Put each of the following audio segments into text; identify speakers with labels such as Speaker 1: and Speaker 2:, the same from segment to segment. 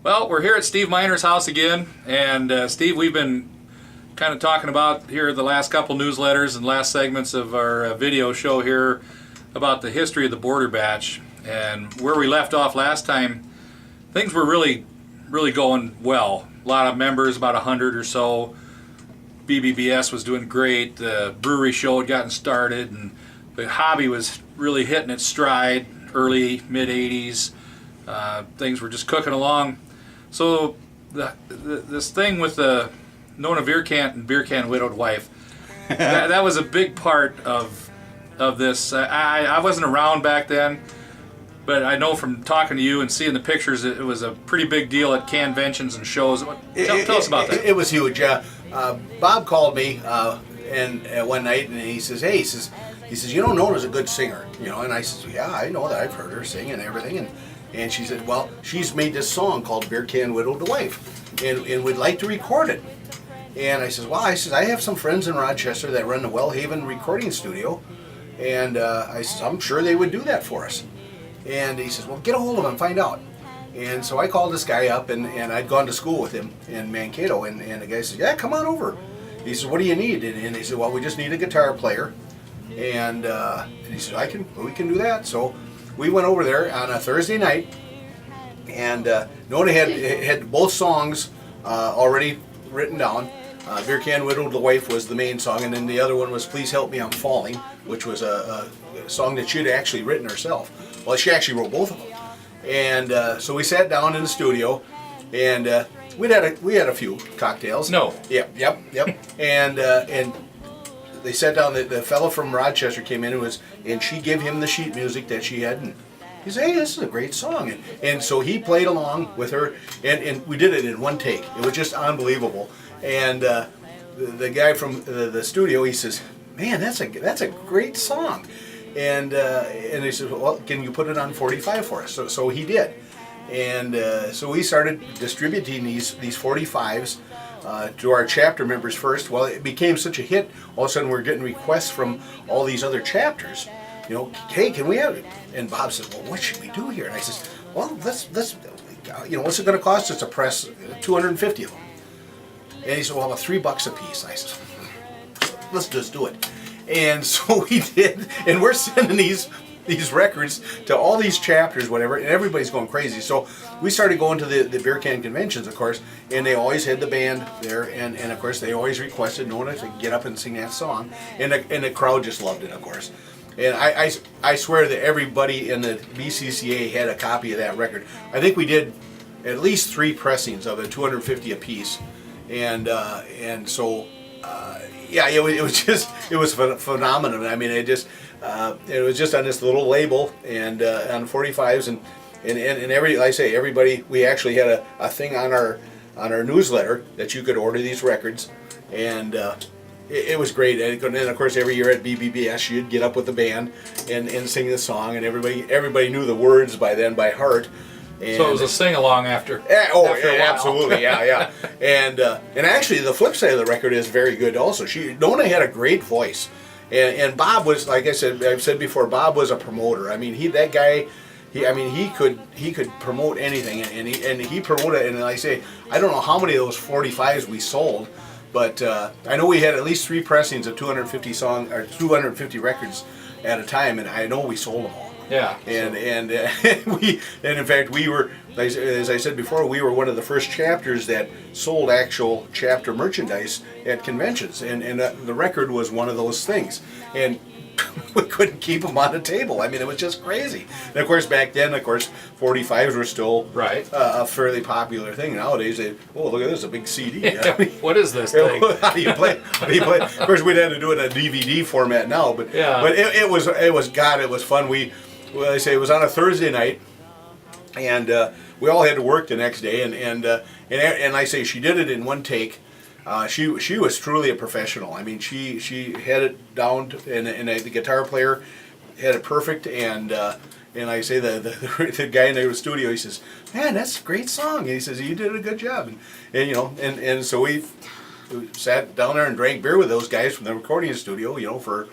Speaker 1: Well, we're here at Steve Miner's house again, and Steve, we've been kind of talking about here the last couple newsletters and last segments of our video show here about the history of the Border Batch, and where we left off last time, things were really going well. A lot of members, about 100 or so. BBBS was doing great. The brewery show had gotten started, and the hobby was really hitting its stride. Early mid 80s, things were just cooking along. So this thing with the Nona Vierkant and Beer Can Widowed Wife, that was a big part of this. I wasn't around back then, but I know from talking to you and seeing the pictures, it was a pretty big deal at conventions and shows. Tell us about that.
Speaker 2: It was huge. Bob called me and one night, and he says, "Hey," he says, "You know, Nona's a good singer, you know." And I said, "Yeah, I know that. I've heard her sing and everything." And she said, "Well, she's made this song called Beer Can Widowed Wife, and we'd like to record it." And I says, "Well," I have some friends in Rochester that run the Wellhaven recording studio, and I says, "I'm sure they would do that for us." And he says, "Well, get a hold of them, find out." And so I called this guy up, and I'd gone to school with him in Mankato, and the guy says, "Yeah, come on over." He says, "What do you need?" And he said, "Well, we just need a guitar player." And he said, "We can do that." So we went over there on a Thursday night, and Nona had both songs already written down. Beer Can Widowed Wife was the main song, and then the other one was Please Help Me I'm Falling, which was a song that she'd actually written herself. Well, she actually wrote both of them. And so we sat down in the studio, and we had a few cocktails.
Speaker 1: No.
Speaker 2: Yep. And they sat down. The fellow from Rochester came in and she gave him the sheet music that she had. And he said, "Hey, this is a great song." And so he played along with her, and we did it in one take. It was just unbelievable. And the guy from the studio, he says, "Man, that's a great song." And he said, "Well, can you put it on 45 for us?" So he did. And so we started distributing these 45s to our chapter members first. Well, it became such a hit, all of a sudden we're getting requests from all these other chapters. You know, "Hey, can we have it?" And Bob said, "Well, what should we do here?" And I says, "Well, let's what's it going to cost us to press 250 of them?" And he said, "Well, $3 a piece." I said, "Let's just do it." And so we did, and we're sending these records to all these chapters, whatever, and everybody's going crazy. So we started going to the beer can conventions, of course, and they always had the band there, and of course they always requested Nona to get up and sing that song, and the crowd just loved it, of course. And I swear that everybody in the BCCA had a copy of that record. I think we did at least 3 pressings of it, 250 a piece, and so. Yeah, it was phenomenal. I mean, it was just on this little label and on 45s and everybody. We actually had a thing on our newsletter that you could order these records, and it was great. And then of course every year at BBBS you'd get up with the band and sing the song, and everybody knew the words by then by heart. And
Speaker 1: so it was a sing-along after.
Speaker 2: After a while. Absolutely, yeah. And actually, the flip side of the record is very good. Also, Nona had a great voice, and Bob was, like I've said before, Bob was a promoter. I mean, he could promote anything, and he promoted. And like I say, I don't know how many of those 45s we sold, but I know we had at least 3 pressings of 250 records at a time, and I know we sold them all.
Speaker 1: Yeah,
Speaker 2: and in fact we were, as I said before, we were one of the first chapters that sold actual chapter merchandise at conventions, and the record was one of those things, and we couldn't keep them on the table. I mean, it was just crazy. And of course, back then, 45s were still
Speaker 1: right.
Speaker 2: A fairly popular thing. Nowadays, look at this, a big CD.
Speaker 1: What is this thing?
Speaker 2: How do you play? Of course, we'd have to do it in a DVD format now, but it was fun. It was on a Thursday night, and we all had to work the next day, and I say she did it in one take. She was truly a professional. I mean, she had it down, and the guitar player had it perfect. And I say the guy in the studio, he says, "Man, that's a great song." And he says, "You did a good job." And so we sat down there and drank beer with those guys from the recording studio, for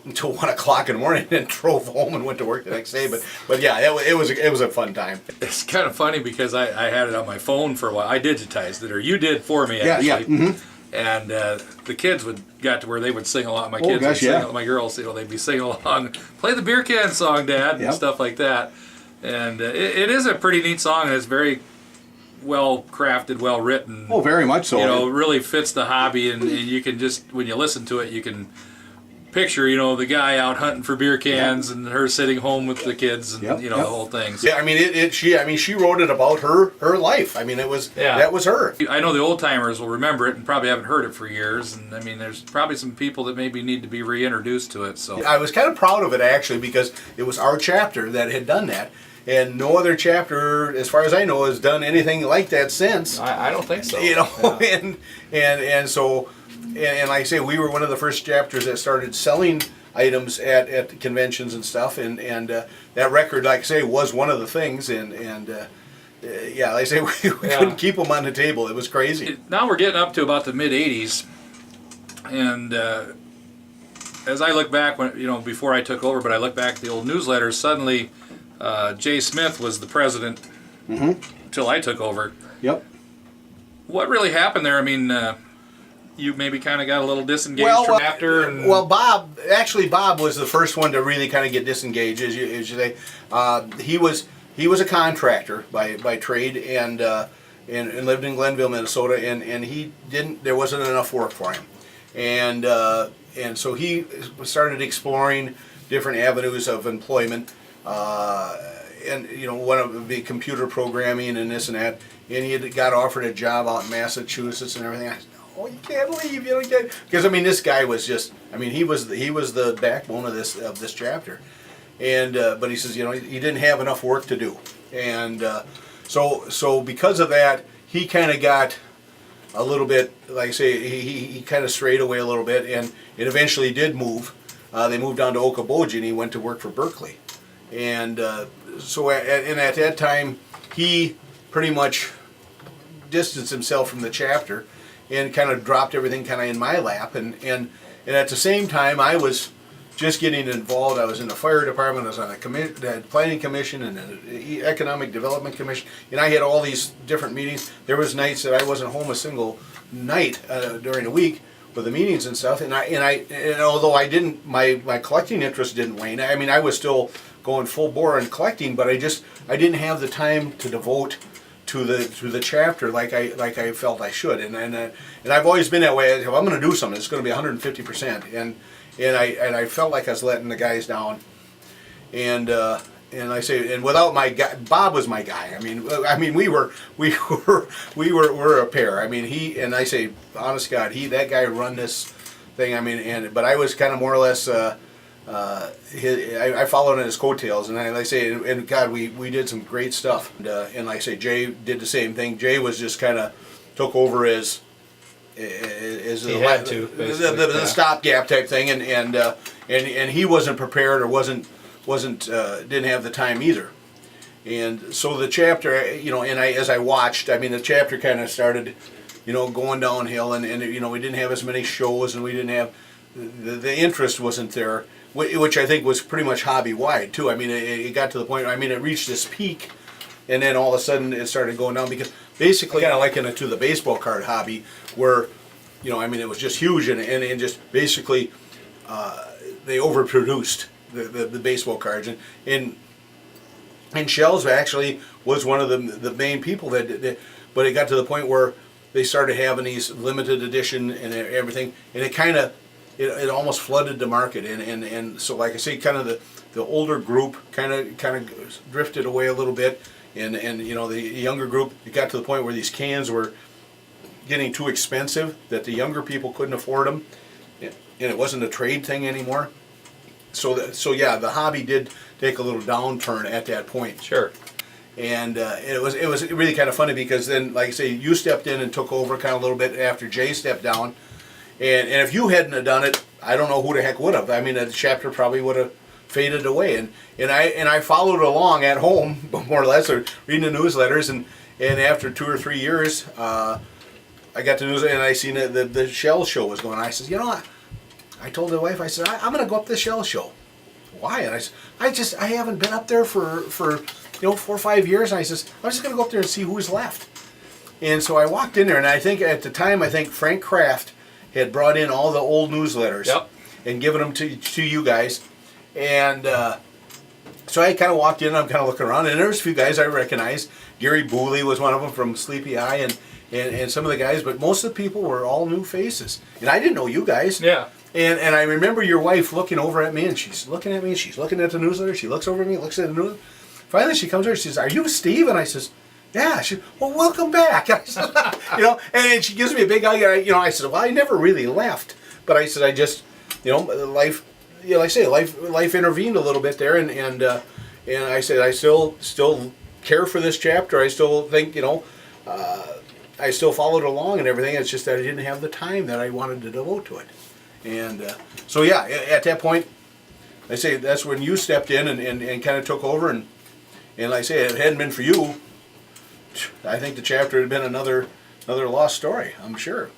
Speaker 2: until 1 o'clock in the morning, and then drove home and went to work the next day. But yeah, it was a fun time.
Speaker 1: It's kind of funny because I had it on my phone for a while. I digitized it, or you did for me,
Speaker 2: Yeah,
Speaker 1: actually.
Speaker 2: yeah. Mm-hmm.
Speaker 1: And the kids got to where they would sing along. My kids would sing, my girls, they'd be singing along, play the beer can song, Dad, and stuff like that. And it is a pretty neat song, and it's very well crafted, well written.
Speaker 3: Oh, very much so.
Speaker 1: You know, really fits the hobby, and you can just, when you listen to it, you can picture, the guy out hunting for beer cans and her sitting home with the kids and, the whole thing. So,
Speaker 2: yeah, I mean, she wrote it about her life. I mean, that was her.
Speaker 1: I know the old timers will remember it and probably haven't heard it for years, and I mean, there's probably some people that maybe need to be reintroduced to it. So
Speaker 2: I was kind of proud of it, actually, because it was our chapter that had done that. And no other chapter, as far as I know, has done anything like that since.
Speaker 1: I don't think so.
Speaker 2: And so, and like I say, we were one of the first chapters that started selling items at conventions and stuff. And that record, like I say, was one of the things. And yeah, like I say, we couldn't keep them on the table. It was crazy.
Speaker 1: Now we're getting up to about the mid '80s, and as I look back, before I took over, but I look back at the old newsletters. Suddenly, Jay Smith was the president until I took over.
Speaker 3: Yep.
Speaker 1: What really happened there? I mean, you maybe kind of got a little disengaged from after. And
Speaker 2: well, Bob was the first one to really kind of get disengaged, as you say. He was a contractor by trade and lived in Glenville, Minnesota, and he didn't. There wasn't enough work for him, and so he started exploring different avenues of employment. And one of the computer programming and this and that, and he got offered a job out in Massachusetts and everything. I said, "Oh, you can't leave, because I mean, this guy was just, I mean, he was the backbone of this chapter, and but he says, he didn't have enough work to do, and so because of that, he kind of got a little bit, like I say, he kind of strayed away a little bit, and it eventually did move. They moved down to Okoboji, and he went to work for Berkeley. And so at that time, he pretty much distanced himself from the chapter and kind of dropped everything kind of in my lap. And at the same time, I was just getting involved. I was in the fire department. I was on the planning commission and the economic development commission. And I had all these different meetings. There was nights that I wasn't home a single night during the week with the meetings and stuff. And although I didn't, my collecting interest didn't wane. I mean, I was still going full bore and collecting, but I didn't have the time to devote to the chapter like I felt I should, and I've always been that way. If I'm going to do something, it's going to be 150%, and I felt like I was letting the guys down, and I say, and without my guy, Bob was my guy. I mean we were a pair. I mean, he and I say, honest God, that guy run this thing. I mean, but I was kind of more or less. I followed in his coattails, and like I say, and God, we did some great stuff. And like I say, Jay did the same thing. Jay was just kind of took over as the stopgap type thing, and he wasn't prepared or didn't have the time either. And so the chapter, and as I watched, I mean, the chapter kind of started, going downhill, and we didn't have as many shows, and we didn't have the interest wasn't there. Which I think was pretty much hobby-wide, too. I mean, it got to the point, it reached this peak, and then all of a sudden it started going down, because basically, kind of liken it to the baseball card hobby, where, it was just huge, and just basically, they overproduced the baseball cards. And Schell's actually was one of the main people that, but it got to the point where they started having these limited edition and everything, and it kind of, it almost flooded the market, and so like I say, kind of the older group kind of drifted away a little bit, and the younger group, it got to the point where these cans were getting too expensive, that the younger people couldn't afford them, and it wasn't a trade thing anymore. So yeah, the hobby did take a little downturn at that point.
Speaker 1: Sure.
Speaker 2: And it was really kind of funny, because then, like I say, you stepped in and took over kind of a little bit after Jay stepped down. And if you hadn't have done it, I don't know who the heck would have. I mean, the chapter probably would have faded away. And I followed along at home, more or less, or reading the newsletters. And after 2 or 3 years, I got the news, and I seen the Schell show was going on. I said, I told the wife, I said, I'm going to go up to the Schell show. Why? And I said, I haven't been up there for 4 or 5 years. And I says, I'm just going to go up there and see who's left. And so I walked in there, and I think at the time, Frank Kraft had brought in all the old newsletters.
Speaker 1: Yep.
Speaker 2: And given them to you guys. And so I kind of walked in, and I'm kind of looking around, and there's a few guys I recognized. Gary Booley was one of them from Sleepy Eye, and some of the guys, but most of the people were all new faces. And I didn't know you guys.
Speaker 1: Yeah.
Speaker 2: And I remember your wife looking over at me, and she's looking at me, and she's looking at the newsletter. She looks over at me, looks at the newsletter. Finally, she comes over, she says, "Are you Steve?" And I says, "Yeah." She, "Well, welcome back." I said, and she gives me a big hug. I said, "Well, I never really left, but I said I just, life, like I say, life intervened a little bit there, and I said I still care for this chapter. I still think, I still followed along and everything. It's just that I didn't have the time that I wanted to devote to it." And so yeah, at that point, I say that's when you stepped in and kind of took over, and like I say, if it hadn't been for you, I think the chapter had been another lost story, I'm sure.